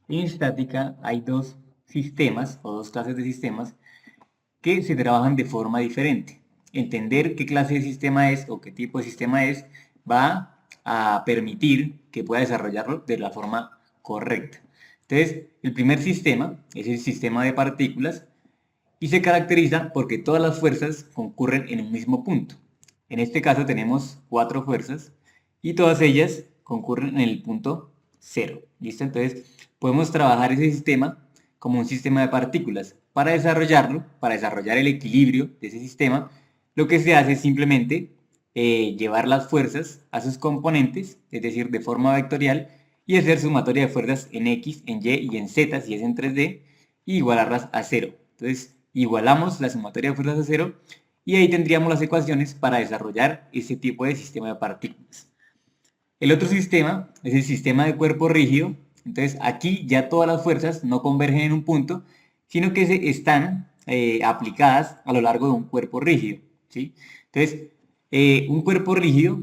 En estática hay dos sistemas o dos clases de sistemas que se trabajan de forma diferente. Entender qué clase de sistema es o qué tipo de sistema es va a permitir que pueda desarrollarlo de la forma correcta. Entonces, el primer sistema es el sistema de partículas y se caracteriza porque todas las fuerzas concurren en un mismo punto. En este caso tenemos cuatro fuerzas y todas ellas concurren en el punto cero. ¿Listo? Entonces podemos trabajar ese sistema como un sistema de partículas. Para desarrollarlo, para desarrollar el equilibrio de ese sistema, lo que se hace es simplemente llevar las fuerzas a sus componentes, es decir, de forma vectorial, y hacer sumatoria de fuerzas en X, en Y y en Z, si es en 3D, y igualarlas a cero. Entonces, igualamos la sumatoria de fuerzas a cero y ahí tendríamos las ecuaciones para desarrollar ese tipo de sistema de partículas. El otro sistema es el sistema de cuerpo rígido. Entonces, aquí ya todas las fuerzas no convergen en un punto, sino que se están aplicadas a lo largo de un cuerpo rígido. ¿Sí? Entonces, un cuerpo rígido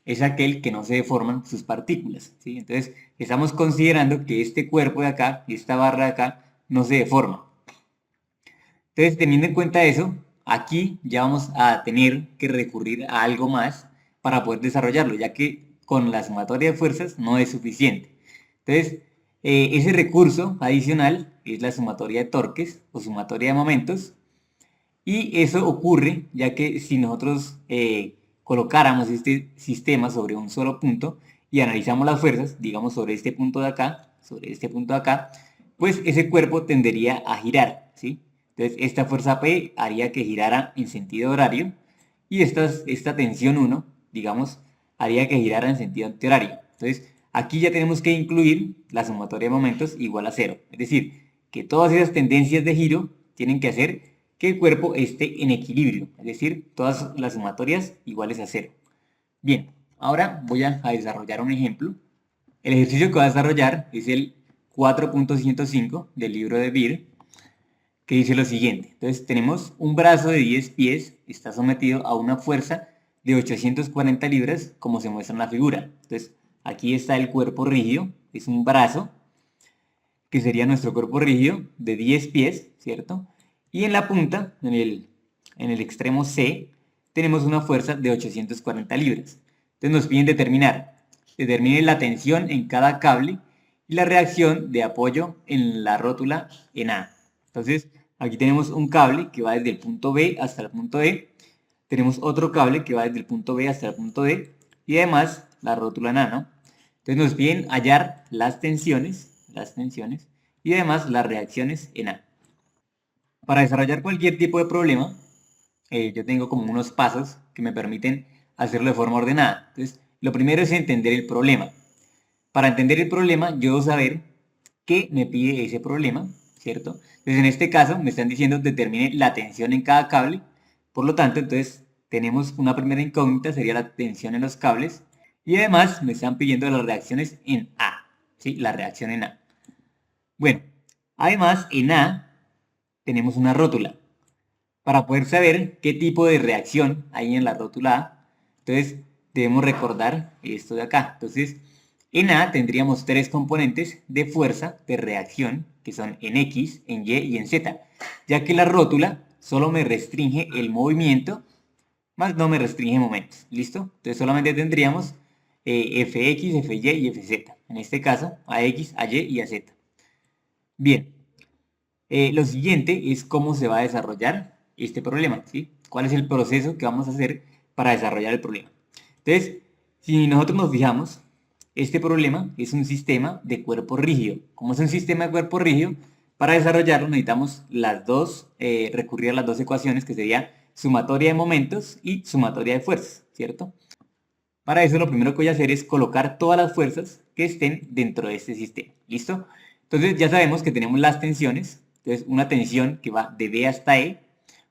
es aquel que no se deforman sus partículas. ¿Sí? Entonces, estamos considerando que este cuerpo de acá y esta barra de acá no se deforma. Entonces, teniendo en cuenta eso, aquí ya vamos a tener que recurrir a algo más para poder desarrollarlo, ya que con la sumatoria de fuerzas no es suficiente. Entonces, ese recurso adicional es la sumatoria de torques o sumatoria de momentos, y eso ocurre ya que si nosotros colocáramos este sistema sobre un solo punto y analizamos las fuerzas, digamos sobre este punto de acá, sobre este punto de acá, pues ese cuerpo tendería a girar, ¿sí? Entonces esta fuerza P haría que girara en sentido horario y esta tensión 1, digamos, haría que girara en sentido antihorario. Entonces aquí ya tenemos que incluir la sumatoria de momentos igual a cero. Es decir, que todas esas tendencias de giro tienen que hacer que el cuerpo esté en equilibrio, es decir, todas las sumatorias iguales a cero. Bien, ahora voy a desarrollar un ejemplo. El ejercicio que voy a desarrollar es el 4.105 del libro de Beer, que dice lo siguiente. Entonces tenemos un brazo de 10 pies, está sometido a una fuerza de 840 libras, como se muestra en la figura. Entonces aquí está el cuerpo rígido, es un brazo, que sería nuestro cuerpo rígido de 10 pies, ¿cierto? Y en la punta, en el extremo C, tenemos una fuerza de 840 libras. Entonces nos piden determine la tensión en cada cable y la reacción de apoyo en la rótula en A. Entonces, aquí tenemos un cable que va desde el punto B hasta el punto E, tenemos otro cable que va desde el punto B hasta el punto D, y además la rótula en A, ¿no? Entonces nos piden hallar las tensiones y además las reacciones en A. Para desarrollar cualquier tipo de problema, yo tengo como unos pasos que me permiten hacerlo de forma ordenada. Entonces, lo primero es entender el problema. Para entender el problema, yo debo saber qué me pide ese problema, ¿cierto? Entonces, en este caso, me están diciendo determine la tensión en cada cable. Por lo tanto, entonces, tenemos una primera incógnita, sería la tensión en los cables. Y además, me están pidiendo las reacciones en A, ¿sí? La reacción en A. Bueno, además, en A tenemos una rótula. Para poder saber qué tipo de reacción hay en la rótula A, entonces debemos recordar esto de acá. Entonces, en A tendríamos tres componentes de fuerza de reacción, que son en X, en Y y en Z, ya que la rótula solo me restringe el movimiento, más no me restringe momentos. ¿Listo? Entonces solamente tendríamos Fx, Fy y Fz. En este caso, a X, a Y y a Z. Bien, lo siguiente es cómo se va a desarrollar este problema, ¿sí? ¿Cuál es el proceso que vamos a hacer para desarrollar el problema? Entonces, si nosotros nos fijamos, este problema es un sistema de cuerpo rígido. Como es un sistema de cuerpo rígido, para desarrollarlo necesitamos recurrir a las dos ecuaciones que sería sumatoria de momentos y sumatoria de fuerzas, ¿cierto? Para eso lo primero que voy a hacer es colocar todas las fuerzas que estén dentro de este sistema. ¿Listo? Entonces ya sabemos que tenemos las tensiones. Entonces una tensión que va de B hasta E,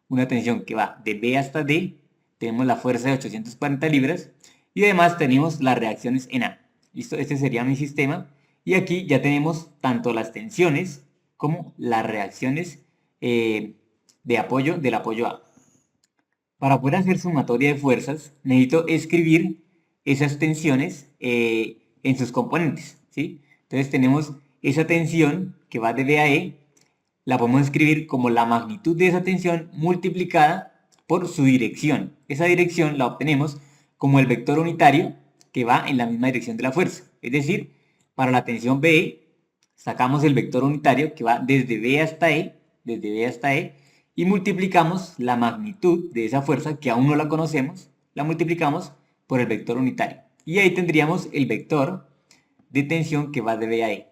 una tensión que va de B hasta D, tenemos la fuerza de 840 libras y además tenemos las reacciones en A. ¿Listo? Este sería mi sistema. Y aquí ya tenemos tanto las tensiones como las reacciones de apoyo del apoyo A. Para poder hacer sumatoria de fuerzas, necesito escribir esas tensiones en sus componentes, ¿sí? Entonces tenemos esa tensión que va de B a E, la podemos escribir como la magnitud de esa tensión multiplicada por su dirección. Esa dirección la obtenemos como el vector unitario que va en la misma dirección de la fuerza. Es decir, para la tensión BE, sacamos el vector unitario que va desde B hasta E, y multiplicamos la magnitud de esa fuerza, que aún no la conocemos, la multiplicamos por el vector unitario. Y ahí tendríamos el vector de tensión que va de B a E.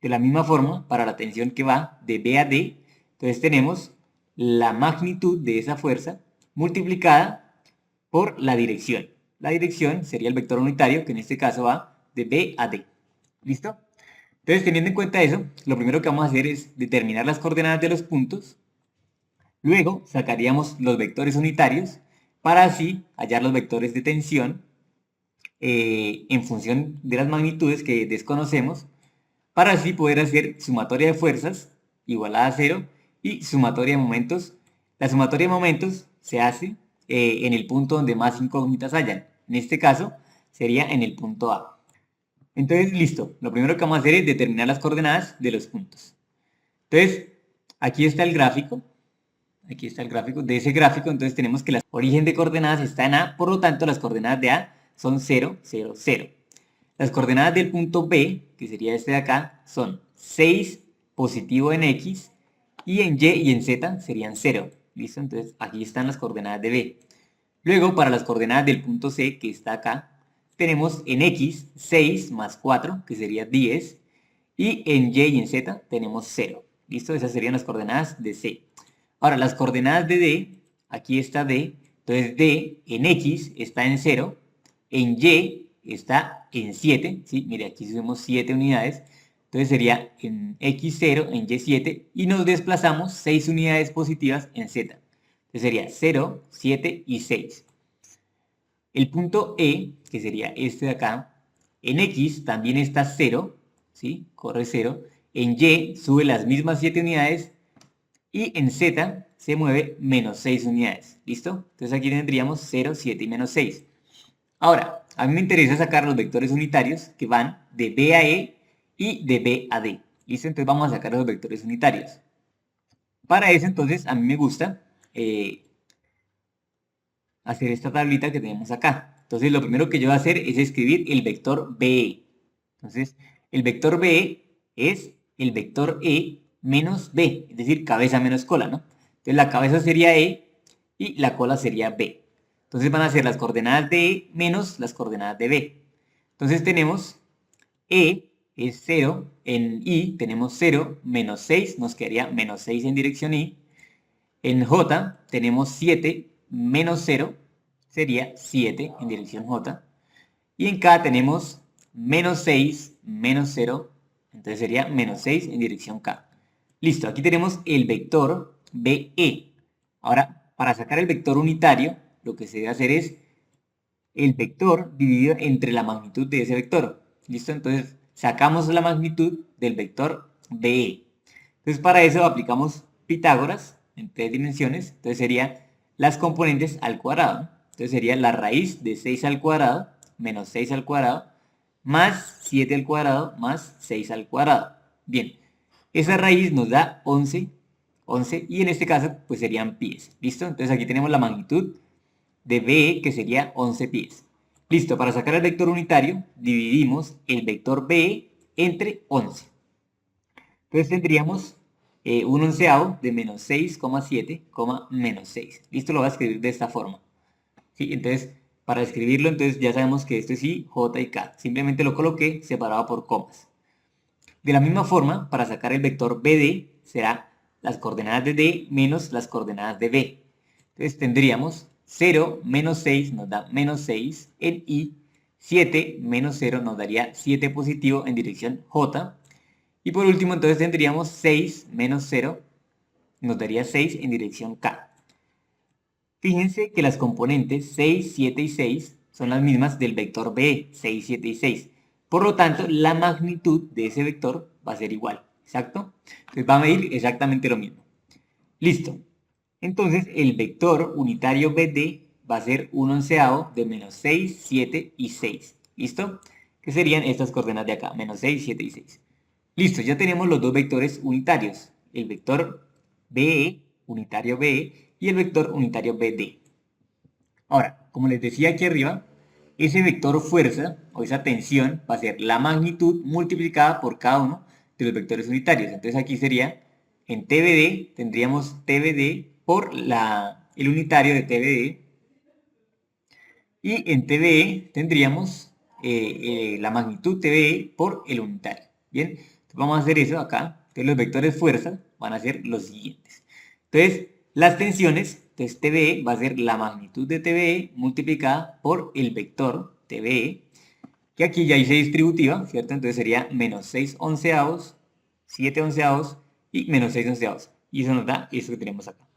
De la misma forma, para la tensión que va de B a D, entonces tenemos la magnitud de esa fuerza multiplicada por la dirección. La dirección sería el vector unitario, que en este caso va de B a D. ¿Listo? Entonces, teniendo en cuenta eso, lo primero que vamos a hacer es determinar las coordenadas de los puntos. Luego, sacaríamos los vectores unitarios para así hallar los vectores de tensión en función de las magnitudes que desconocemos, para así poder hacer sumatoria de fuerzas igualada a 0 y sumatoria de momentos. La sumatoria de momentos se hace en el punto donde más incógnitas hayan. En este caso sería en el punto A. Entonces, listo. Lo primero que vamos a hacer es determinar las coordenadas de los puntos. Entonces, aquí está el gráfico. Aquí está el gráfico. De ese gráfico, entonces tenemos que el origen de coordenadas está en A, por lo tanto las coordenadas de A son 0, 0, 0. Las coordenadas del punto B, que sería este de acá, son 6 positivo en X y en Y y en Z serían 0. ¿Listo? Entonces aquí están las coordenadas de B. Luego, para las coordenadas del punto C, que está acá, tenemos en X 6 más 4, que sería 10, y en Y y en Z tenemos 0. ¿Listo? Esas serían las coordenadas de C. Ahora, las coordenadas de D, aquí está D, entonces D en X está en 0, en Y está en 7, ¿sí? Mire, aquí subimos 7 unidades, entonces sería en X0, en Y7, y nos desplazamos 6 unidades positivas en Z. Entonces sería 0, 7 y 6. El punto E, que sería este de acá, en X también está 0, ¿sí? Corre 0, en Y sube las mismas 7 unidades, y en Z se mueve menos 6 unidades, ¿listo? Entonces aquí tendríamos 0, 7 y menos 6. Ahora, a mí me interesa sacar los vectores unitarios que van de B a E y de B a D. ¿Listo? Entonces vamos a sacar los vectores unitarios. Para eso, entonces, a mí me gusta hacer esta tablita que tenemos acá. Entonces, lo primero que yo voy a hacer es escribir el vector BE. Entonces, el vector BE es el vector E menos B, es decir, cabeza menos cola, ¿no? Entonces, la cabeza sería E y la cola sería B. Entonces van a ser las coordenadas de E menos las coordenadas de B. Entonces tenemos E es 0, en I tenemos 0, menos 6, nos quedaría menos 6 en dirección I. En J tenemos 7, menos 0, sería 7 en dirección J. Y en K tenemos menos 6, menos 0, entonces sería menos 6 en dirección K. Listo, aquí tenemos el vector BE. Ahora, para sacar el vector unitario, lo que se debe hacer es el vector dividido entre la magnitud de ese vector. ¿Listo? Entonces, sacamos la magnitud del vector BE. Entonces, para eso aplicamos Pitágoras en 3 dimensiones. Entonces, sería las componentes al cuadrado. Entonces, sería la raíz de 6 al cuadrado menos 6 al cuadrado más 7 al cuadrado más 6 al cuadrado. Bien, esa raíz nos da 11 y en este caso pues serían pies. ¿Listo? Entonces aquí tenemos la magnitud de BE, que sería 11 pies. Listo, para sacar el vector unitario dividimos el vector BE entre 11. Entonces tendríamos un onceavo de menos 6,7, menos 6. Listo, lo voy a escribir de esta forma. ¿Sí? Entonces, para escribirlo, entonces ya sabemos que esto es I, J y K. Simplemente lo coloqué separado por comas. De la misma forma, para sacar el vector BD, será las coordenadas de D menos las coordenadas de B. Entonces tendríamos 0 menos 6 nos da menos 6 en I, 7 menos 0 nos daría 7 positivo en dirección J, y por último entonces tendríamos 6 menos 0 nos daría 6 en dirección K. Fíjense que las componentes 6, 7 y 6 son las mismas del vector B, 6, 7 y 6. Por lo tanto, la magnitud de ese vector va a ser igual, ¿exacto? Entonces va a medir exactamente lo mismo. Listo. Entonces, el vector unitario BD va a ser un onceavo de menos 6, 7 y 6. ¿Listo? Que serían estas coordenadas de acá, menos 6, 7 y 6. Listo, ya tenemos los dos vectores unitarios, el vector BE, unitario BE, y el vector unitario BD. Ahora, como les decía aquí arriba, ese vector fuerza o esa tensión va a ser la magnitud multiplicada por cada uno de los vectores unitarios. Entonces aquí sería, en TBD, tendríamos TBD por el unitario de TBD, y en TBE tendríamos la magnitud TBE por el unitario. Bien, entonces vamos a hacer eso acá. Entonces los vectores fuerza van a ser los siguientes. Entonces, las tensiones, entonces TBE va a ser la magnitud de TBE multiplicada por el vector TBE, que aquí ya hice distributiva, ¿cierto? Entonces sería menos 6 onceavos, 7 onceavos y menos 6 onceavos. Y eso nos da eso que tenemos acá.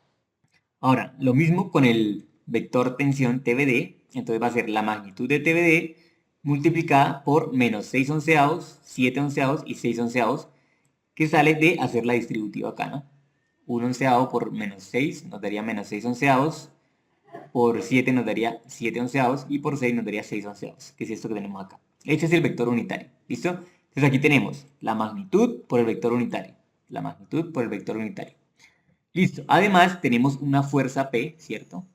Ahora, lo mismo con el vector tensión TBD, entonces va a ser la magnitud de TBD multiplicada por menos 6 onceavos, 7 onceavos y 6 onceavos, que sale de hacer la distributiva acá, ¿no? 1 onceavo por menos 6 nos daría menos 6 onceavos, por 7 nos daría 7 onceavos y por 6 nos daría 6 onceavos, que es esto que tenemos acá. Este es el vector unitario, ¿listo? Entonces aquí tenemos la magnitud por el vector unitario, la magnitud por el vector unitario. Listo. Además, tenemos una fuerza P, ¿cierto?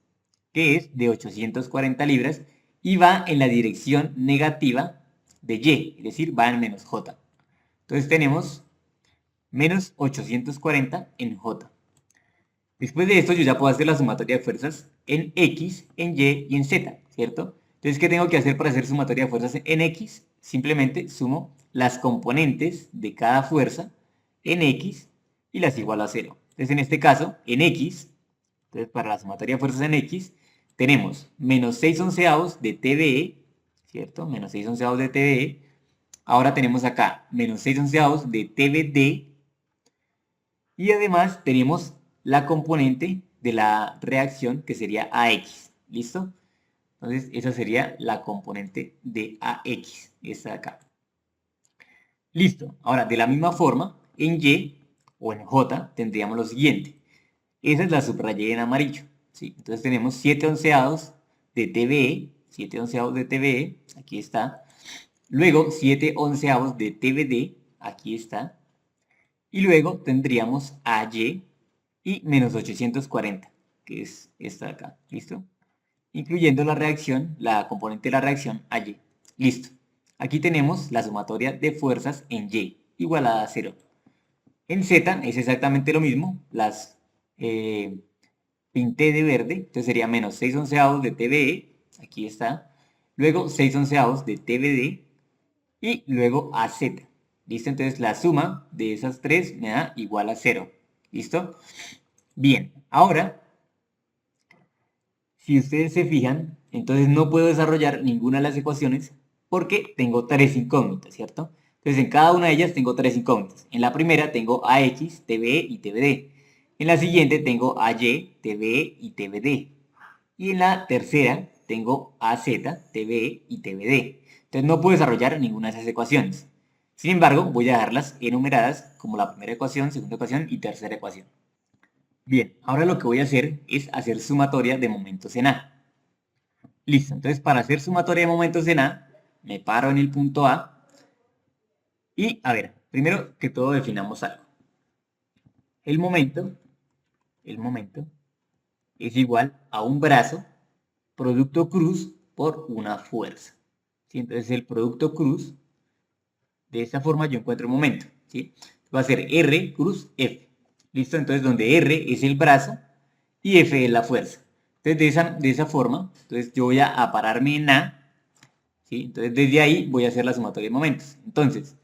Que es de 840 libras y va en la dirección negativa de Y, es decir, va en menos J. Entonces tenemos menos 840 en J. Después de esto, yo ya puedo hacer la sumatoria de fuerzas en X, en Y y en Z, ¿cierto? Entonces, ¿qué tengo que hacer para hacer sumatoria de fuerzas en X? Simplemente sumo las componentes de cada fuerza en X y las igualo a 0. Entonces, en este caso, en X, entonces para la sumatoria de fuerzas en X, tenemos menos 6 onceavos de TBE, ¿cierto? Menos 6 onceavos de TBE. Ahora tenemos acá menos 6 onceavos de TBD. Y además tenemos la componente de la reacción que sería AX. ¿Listo? Entonces esa sería la componente de AX, esta de acá. Listo. Ahora, de la misma forma, en Y o en J tendríamos lo siguiente. Esa es la subrayé en amarillo. ¿Sí? Entonces tenemos 7 onceados de TBE, 7 onceados de TBE, aquí está. Luego 7 onceavos de TBD, aquí está. Y luego tendríamos AY y menos 840, que es esta de acá. ¿Listo? Incluyendo la reacción, la componente de la reacción AY. Listo. Aquí tenemos la sumatoria de fuerzas en Y, igualada a 0. En Z es exactamente lo mismo, las pinté de verde, entonces sería menos 6 onceavos de TBE, aquí está, luego 6 onceavos de TBD y luego AZ. ¿Listo? Entonces la suma de esas tres me da igual a 0. ¿Listo? Bien, ahora, si ustedes se fijan, entonces no puedo desarrollar ninguna de las ecuaciones porque tengo tres incógnitas, ¿cierto? Entonces en cada una de ellas tengo tres incógnitas. En la primera tengo AX, TBE y TBD. En la siguiente tengo AY, TBE y TBD. Y en la tercera tengo AZ, TBE y TBD. Entonces no puedo desarrollar ninguna de esas ecuaciones. Sin embargo, voy a dejarlas enumeradas como la primera ecuación, segunda ecuación y tercera ecuación. Bien, ahora lo que voy a hacer es hacer sumatoria de momentos en A. Listo, entonces para hacer sumatoria de momentos en A, me paro en el punto A y, a ver, primero que todo definamos algo. El momento, el momento es igual a un brazo producto cruz por una fuerza. ¿Sí? Entonces el producto cruz, de esta forma yo encuentro el momento. ¿Sí? Va a ser R cruz F. ¿Listo? Entonces donde R es el brazo y F es la fuerza. Entonces de esa forma, entonces yo voy a pararme en A. ¿Sí? Entonces desde ahí voy a hacer la sumatoria de momentos. Entonces,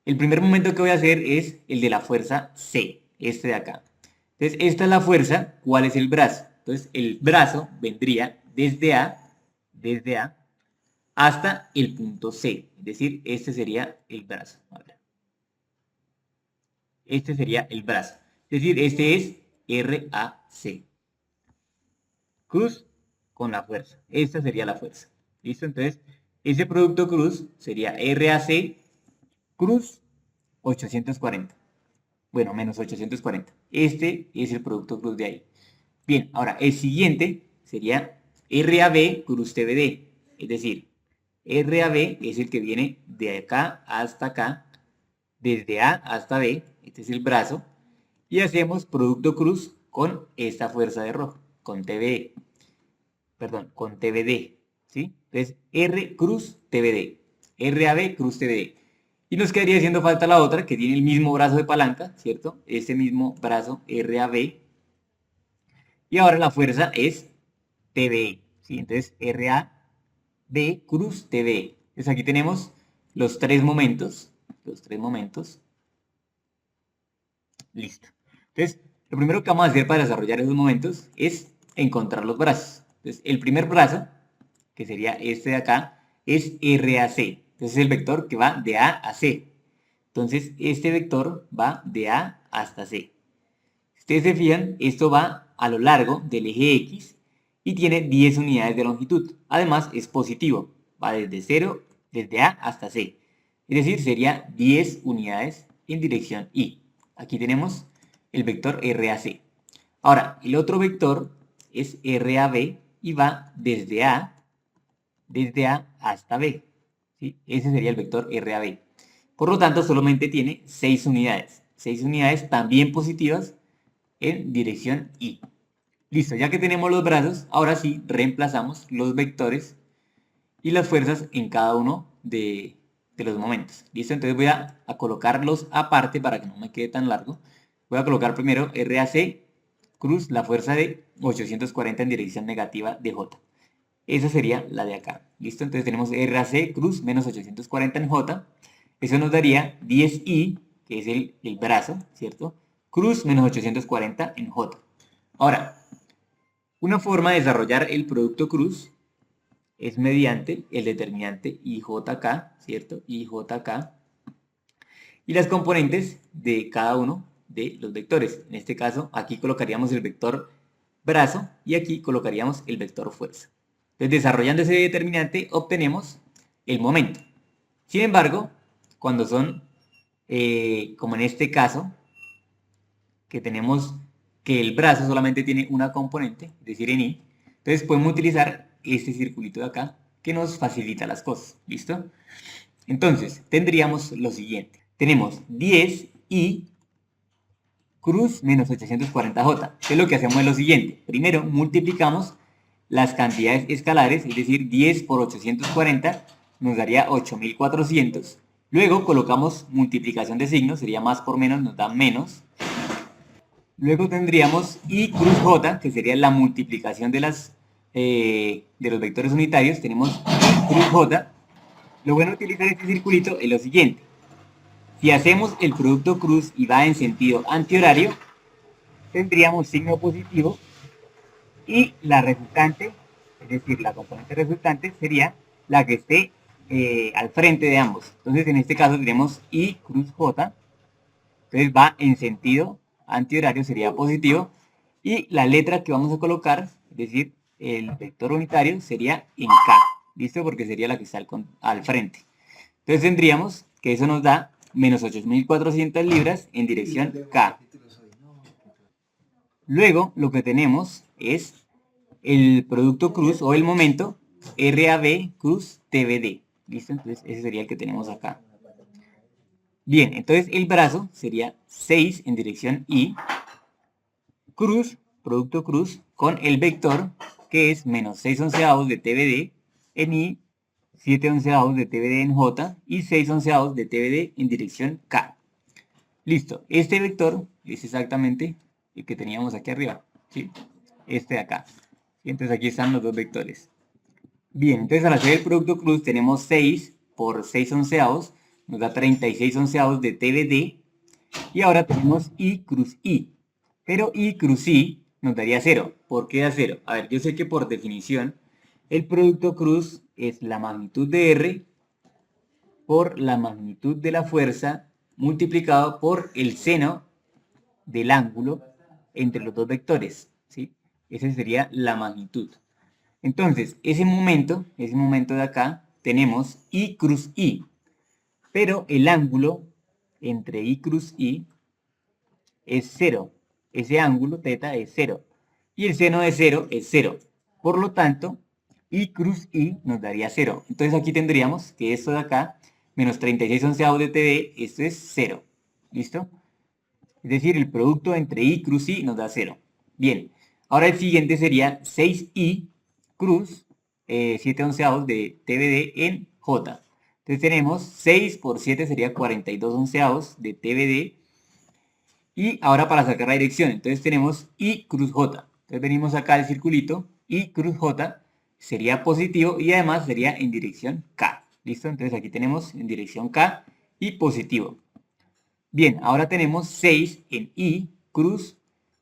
el primer momento que voy a hacer es el de la fuerza C, este de acá. Entonces, esta es la fuerza, ¿cuál es el brazo? Entonces, el brazo vendría desde A hasta el punto C, es decir, este sería el brazo. A ver. Este sería el brazo, es decir, este es RAC. Cruz con la fuerza, esta sería la fuerza. ¿Listo? Entonces, ese producto cruz sería RAC cruz 840. Bueno, menos 840. Este es el producto cruz de ahí. Bien, ahora el siguiente sería RAB cruz TBD. Es decir, RAB es el que viene de acá hasta acá desde A hasta B, este es el brazo, y hacemos producto cruz con esta fuerza de rojo, con TBE, perdón, con TBD, ¿sí? Entonces, R cruz TBD, RAB cruz TBD. Y nos quedaría haciendo falta la otra, que tiene el mismo brazo de palanca, ¿cierto? Ese mismo brazo RAB. Y ahora la fuerza es TBE, ¿sí? Entonces, RAB cruz TBE. Entonces, aquí tenemos los tres momentos, listo. Entonces, lo primero que vamos a hacer para desarrollar esos momentos es encontrar los brazos. Entonces, el primer brazo, que sería este de acá, es RAC. Entonces, es el vector que va de A a C. Entonces, este vector va de A hasta C. Si ustedes se fijan, esto va a lo largo del eje X y tiene 10 unidades de longitud. Además, es positivo. Va desde 0, desde A hasta C. Es decir, sería 10 unidades en dirección Y. Aquí tenemos el vector RAC. Ahora, el otro vector es RAB y va desde A hasta B. ¿Sí? Ese sería el vector RAB. Por lo tanto, solamente tiene 6 unidades. 6 unidades también positivas en dirección Y. Listo, ya que tenemos los brazos, ahora sí reemplazamos los vectores y las fuerzas en cada uno de los momentos. ¿Listo? Entonces voy a colocarlos aparte para que no me quede tan largo. Voy a colocar primero RAC cruz la fuerza de 840 en dirección negativa de J. Esa sería la de acá. ¿Listo? Entonces tenemos RAC cruz menos 840 en J. Eso nos daría 10I, que es el brazo, ¿cierto? Cruz menos 840 en J. Ahora, una forma de desarrollar el producto cruz es mediante el determinante IJK, ¿cierto? IJK. Y las componentes de cada uno de los vectores. En este caso, aquí colocaríamos el vector brazo y aquí colocaríamos el vector fuerza. Entonces, desarrollando ese determinante, obtenemos el momento. Sin embargo, cuando son, como en este caso, que tenemos que el brazo solamente tiene una componente, es decir, en I, entonces podemos utilizar este circulito de acá que nos facilita las cosas, ¿listo? Entonces, tendríamos lo siguiente. Tenemos 10I cruz menos 840J. Entonces lo que hacemos es lo siguiente. Primero multiplicamos las cantidades escalares, es decir, 10 por 840 nos daría 8400. Luego colocamos multiplicación de signos, sería más por menos, nos da menos. Luego tendríamos I cruz J, que sería la multiplicación de los vectores unitarios. Tenemos I cruz J. Lo bueno de utilizar este circulito es lo siguiente. Si hacemos el producto cruz y va en sentido antihorario, tendríamos signo positivo y la resultante, es decir, la componente resultante sería la que esté al frente de ambos. Entonces, en este caso tenemos I cruz J, entonces va en sentido antihorario, sería positivo, y la letra que vamos a colocar, es decir, el vector unitario, sería en K, ¿listo? Porque sería la que está al frente. Entonces tendríamos que eso nos da menos 8.400 libras en dirección K. Luego lo que tenemos es el producto cruz o el momento RAB cruz TBD. ¿Listo? Entonces ese sería el que tenemos acá. Bien, entonces el brazo sería 6 en dirección Y. Cruz, producto cruz, con el vector que es menos 6 onceavos de TBD en Y, 7 onceavos de TBD en J y 6 onceavos de TBD en dirección K. Listo, este vector es exactamente el que teníamos aquí arriba, ¿sí? Este de acá. ¿Sí? Entonces aquí están los dos vectores. Bien, entonces al hacer el producto cruz tenemos 6 por 6 onceavos, nos da 36 onceavos de TBD. Y ahora tenemos I cruz I. Pero I cruz I nos daría 0. ¿Por qué da 0? A ver, yo sé que por definición el producto cruz es la magnitud de R por la magnitud de la fuerza multiplicado por el seno del ángulo entre los dos vectores, ¿sí? Esa sería la magnitud. Entonces, ese momento de acá, tenemos I cruz I, pero el ángulo entre I cruz I es 0. Ese ángulo teta es 0. Y el seno de 0 es 0. Por lo tanto, I cruz I nos daría 0. Entonces aquí tendríamos que esto de acá menos 36 onceavos de TB, esto es 0. ¿Listo? Es decir, el producto entre I cruz I nos da 0. Bien, ahora el siguiente sería 6I cruz 7 onceavos de TBD en J. Entonces tenemos 6 por 7 sería 42 onceavos de TBD. Y ahora para sacar la dirección, entonces tenemos I cruz J. Entonces venimos acá al circulito, I cruz J sería positivo y además sería en dirección K. ¿Listo? Entonces aquí tenemos en dirección K y positivo. Bien, ahora tenemos 6 en I cruz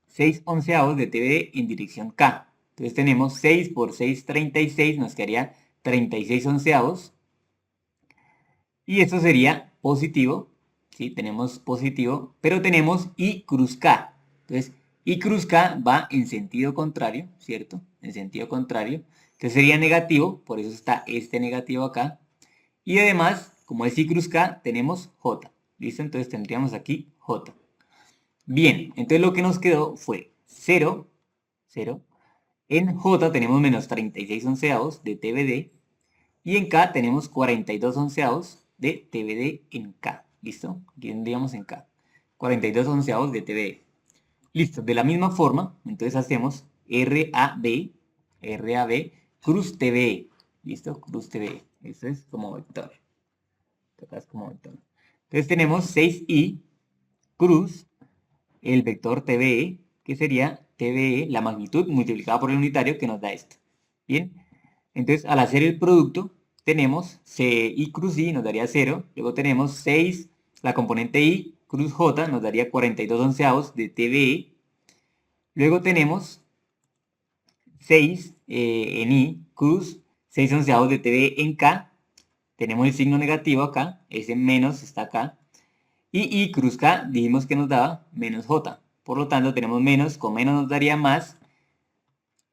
6 onceavos de TBD en dirección K. Entonces tenemos 6 por 6, 36, nos quedaría 36 onceavos. Y esto sería positivo, ¿sí? Tenemos positivo, pero tenemos I cruz K. Entonces, I cruz K va en sentido contrario, ¿cierto? En sentido contrario. Entonces sería negativo, por eso está este negativo acá. Y además, como es I cruz K, tenemos J. ¿Listo? Entonces tendríamos aquí J. Bien, entonces lo que nos quedó fue 0, 0. En J tenemos menos 36 onceavos de TBD. Y en K tenemos 42 onceavos de TBD en K. ¿Listo? Aquí tendríamos en K. 42 onceavos de TBD. Listo. De la misma forma, entonces hacemos RAB cruz TBE. ¿Listo? Cruz TBE. Esto es como vector. Acá es como vector. Entonces tenemos 6i cruz el vector TBE, que sería TBE, la magnitud multiplicada por el unitario, que nos da esto. Bien. Entonces, al hacer el producto, tenemos I cruz I nos daría 0. Luego tenemos 6, la componente I cruz J nos daría 42 onceavos de TBE. Luego tenemos 6 en I cruz 6 onceavos de TBE en K. Tenemos el signo negativo acá, ese menos está acá. Y I cruz K dijimos que nos daba menos J. Por lo tanto, tenemos menos, con menos nos daría más.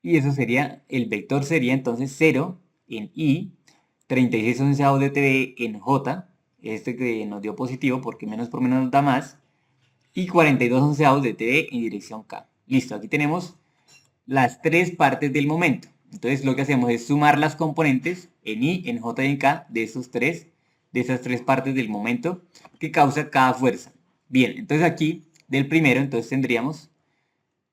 Y eso sería, el vector sería entonces 0 en I, 36 onceavos de TB en J, este que nos dio positivo porque menos por menos nos da más, y 42 onceavos de TB en dirección K. Listo, aquí tenemos las tres partes del momento. Entonces lo que hacemos es sumar las componentes en I, en J y en K de esas tres partes del momento que causa cada fuerza. Bien, entonces aquí del primero entonces tendríamos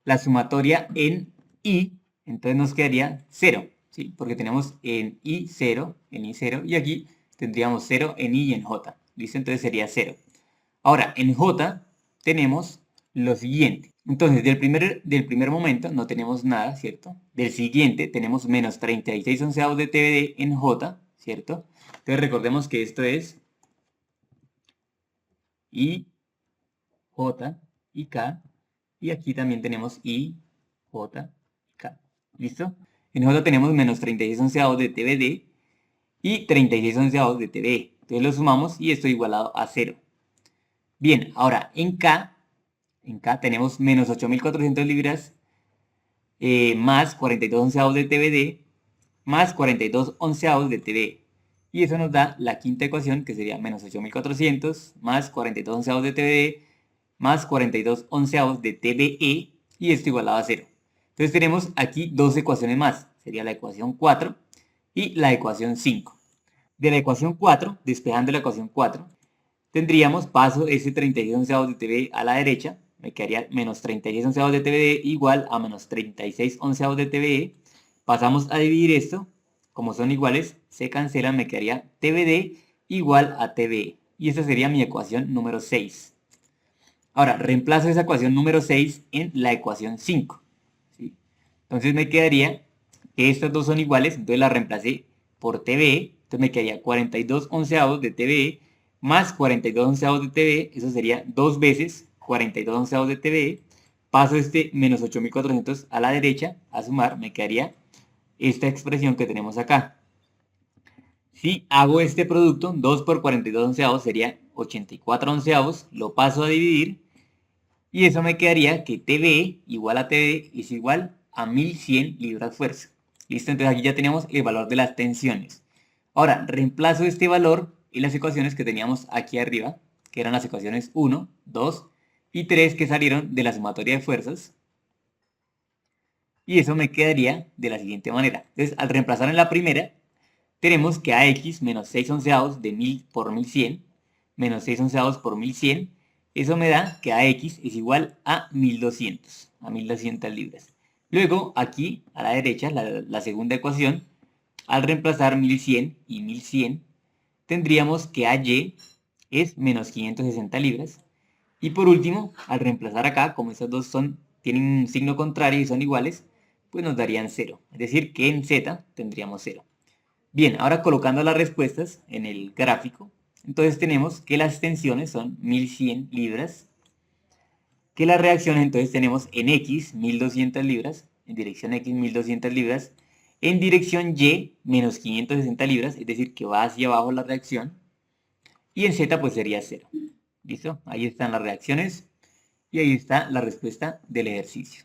la sumatoria en I, entonces nos quedaría 0, ¿sí? Porque tenemos en I 0, y aquí tendríamos 0 en I y en J. ¿Listo? Entonces sería 0. Ahora, en J tenemos lo siguiente. Entonces, del primer momento no tenemos nada, ¿cierto? Del siguiente tenemos menos 36 onceavos de TBD en J, ¿cierto? Entonces recordemos que esto es I, J y K. Y aquí también tenemos I, J, K. ¿Listo? En J tenemos menos 36 onceavos de TBD y 36 onceavos de TBE. Entonces lo sumamos y esto igualado a 0. Bien, ahora en K tenemos menos 8.400 libras más 42 onceavos de TBD más 42 onceavos de TBE. Y eso nos da la quinta ecuación, que sería menos 8.400 más 42 onceavos de TBD más 42 onceavos de TBE, y esto igualado a 0. Entonces tenemos aquí dos ecuaciones más. Sería la ecuación 4 y la ecuación 5. De la ecuación 4, despejando la ecuación 4, tendríamos paso ese 36 onceavos de TBE a la derecha. Me quedaría menos 36 onceavos de TBE igual a menos 36 onceavos de TBE. Pasamos a dividir esto. Como son iguales, se cancelan. Me quedaría TBD igual a TBE. Y esta sería mi ecuación número 6. Ahora, reemplazo esa ecuación número 6 en la ecuación 5. ¿Sí? Entonces me quedaría que estas dos son iguales, entonces la reemplacé por TBE. Entonces me quedaría 42 onceavos de TBE más 42 onceavos de TBE. Eso sería 2 veces 42 onceavos de TBE. Paso este menos 8.400 a la derecha a sumar. Me quedaría esta expresión que tenemos acá. Si hago este producto, 2 por 42 onceavos sería 84 onceavos. Lo paso a dividir. Y eso me quedaría que TB igual a TB es igual a 1100 libras fuerza. ¿Listo? Entonces aquí ya tenemos el valor de las tensiones. Ahora, reemplazo este valor en las ecuaciones que teníamos aquí arriba, que eran las ecuaciones 1, 2 y 3 que salieron de la sumatoria de fuerzas. Y eso me quedaría de la siguiente manera. Entonces, al reemplazar en la primera, tenemos que AX menos 6 onceavos de 1000 por 1100, menos 6 onceavos por 1100, eso me da que AX es igual a 1200, a 1200 libras. Luego, aquí, a la derecha, la segunda ecuación, al reemplazar 1100 y 1100, tendríamos que AY es menos 560 libras. Y por último, al reemplazar acá, como estos dos tienen un signo contrario y son iguales, pues nos darían 0. Es decir, que en Z tendríamos 0. Bien, ahora colocando las respuestas en el gráfico, entonces tenemos que las tensiones son 1100 libras, que las reacciones entonces tenemos en X 1200 libras, en dirección X 1200 libras, en dirección Y menos 560 libras, es decir, que va hacia abajo la reacción, y en Z pues sería 0. ¿Listo? Ahí están las reacciones y ahí está la respuesta del ejercicio.